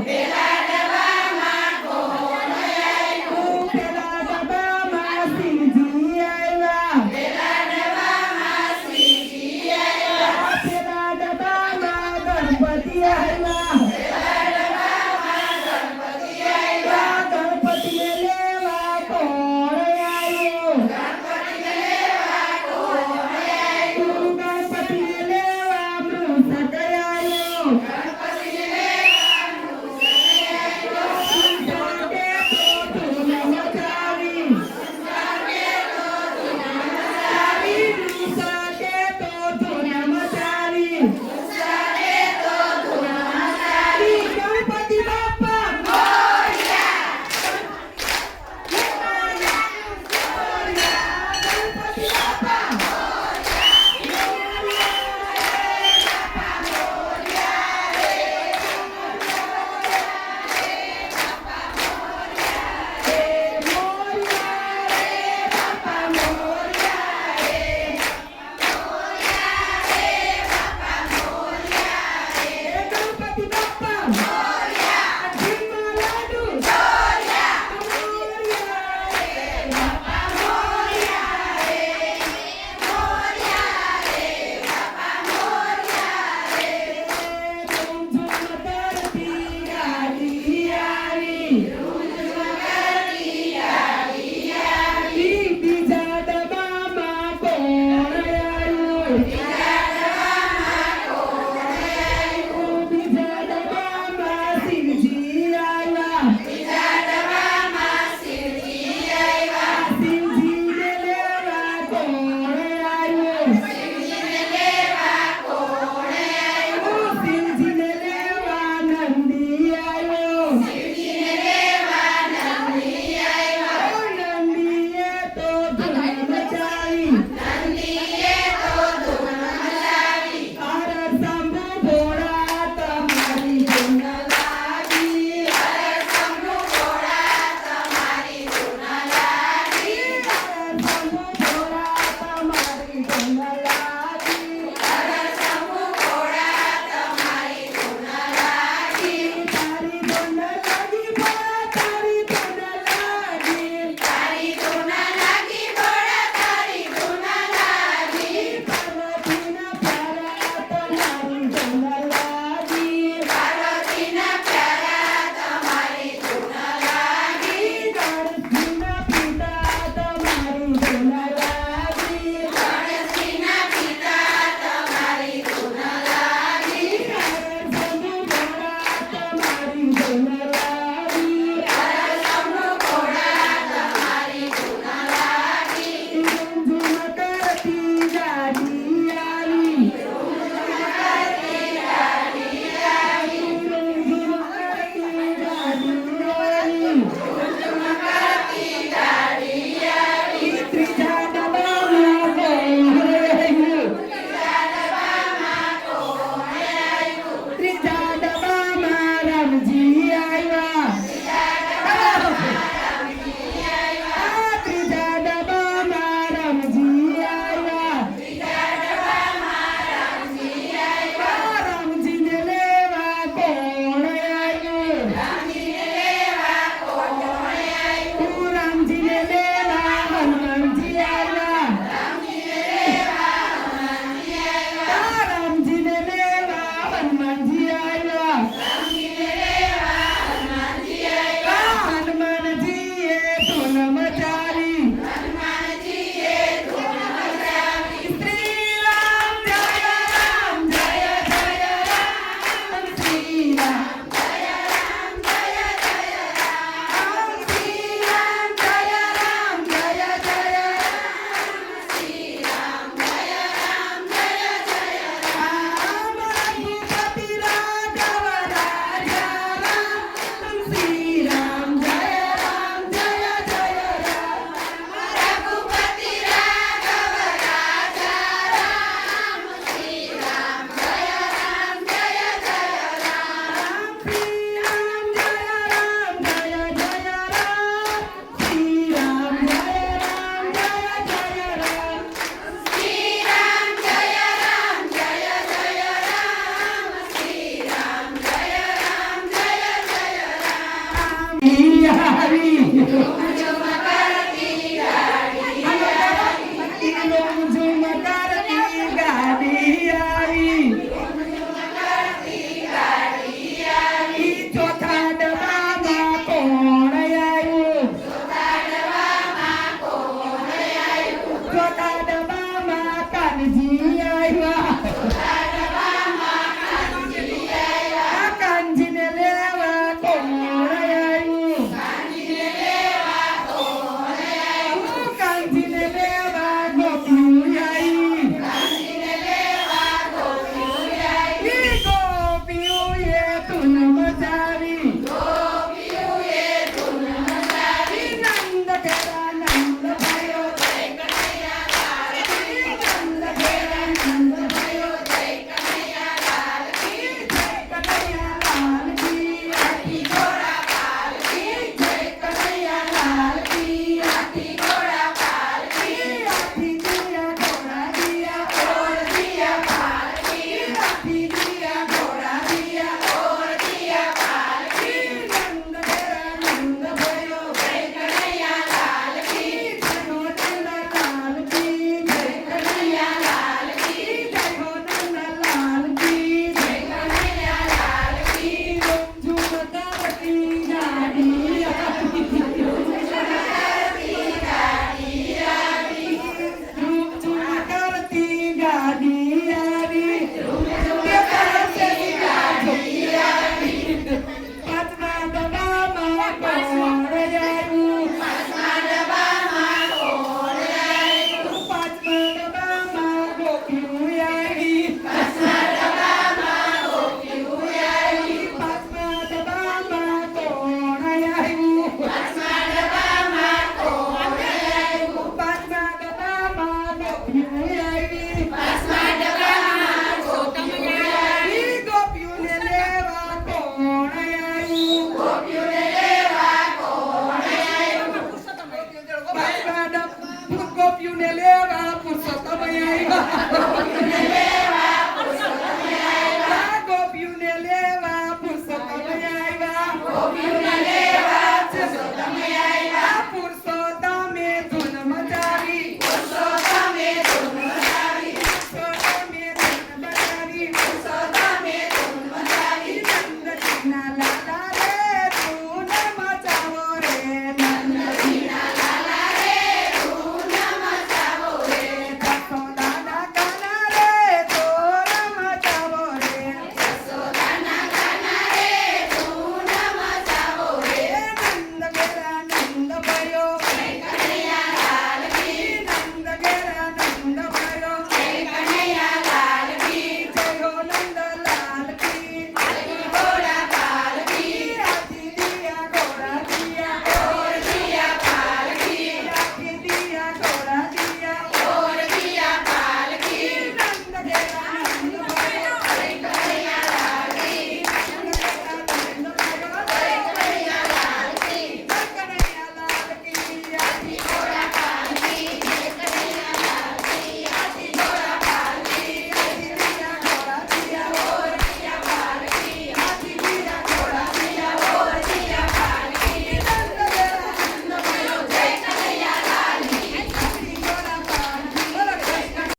પેલા ડબ્બામાં કોણ આવ્યું? પેલા ડબ્બામાં શ્રીજી આવ્યા. પેલા ડબ્બામાં શ્રીજી આવ્યા. પેલા ડબ્બામાં ગણપતિ આવ્યા. પેલા ડબ્બામાં ગણપતિ આવ્યા. ગણપતિને લેવા કોણ આવ્યું? ગણપતિને લેવા કોણ આવ્યું? ગણપતિને લેવા મૃતક આવ્યો. ગણપતિને લેવા મૃતક આવ્યો. આવી ઝુમ કરતી ગાડી ઝુમ કરતી ગાડી આવી કરતી ગાડી આવી ઈ ચોથા ડબ્બામાં કોણ આવ્યું તાડવામાં કોણ આવ્યું ચોથા ડબ્બામાં કાનજી આવ્યા તાડવામાં કાંજી આવ્યા આ કાનજીને લેવા કોણ આવ્યું કાંજીને લેવા કોણ આવ્યું કાનજીને લેવા ગોપિયું આવી કાંજીને લેવા ગોપીઓ આવી ઈ ગોપિયુંએ ધૂન મચાવી ગોપીઓએ ધૂન મચાવી નંદ ઘેરા નંદ ભયો જય કનૈયા લાલ કી નંદ ઘેરા નંદ ભયો જય કનૈયા લાલ કી જય કનૈયા લાલ કી હાથી ઘોડા પાલ કી જય કનૈયા લાલ કી હાથી ઘોડા પાલ કી હાથી દિયા ઘોડા દિયા ઓર દિયા પાલ કી હાથી દિયા ઘોડા દિયા ઓર દિયા પાલ કી નંદ ઘેરા નંદ ભયો જય કનૈયા લાલ કી જય હો નંદ લાલ કી જય કનૈયા લાલ કી જય હો નંદ લાલ કી જય કનૈયા લાલ કી ઝુમ કરતી ગાડી આવી કરતી ગાડી આવી ઝુમ કરતી ગાડી આવી કરતી ગાડી આવી પાંચમા ડબ્બામાં કોણ આવ્યું પાંચમા ડબ્બામાં કોણ આવ્યું પાંચમા ડબ્બામાં ગોપિયું આવી પાંચમા ડબ્બામાં ગોપીઓ આવી પાંચમા ડબ્બામાં કોણ આવ્યું પાંચમા ડબ્બામાં કોણ આવ્યું પાંચમા ડબ્બામાં ગોપિયું આવી પાંચમા ડબ્બામાં ગોપીઓ આવી ઈ ગોપિયુંને લેવા કોણ આવ્યું ગોપીઓને લેવા કોણ આવ્યું પાંચમા ગોપિયુંને લેવા પુરુષોત્તમ આવ્યા ગોપીઓને લેવા પુરુષોત્તમ આવ્યા ગોપિયુંને લેવા પુરુષોત્તમ આવ્યા ગોપીઓને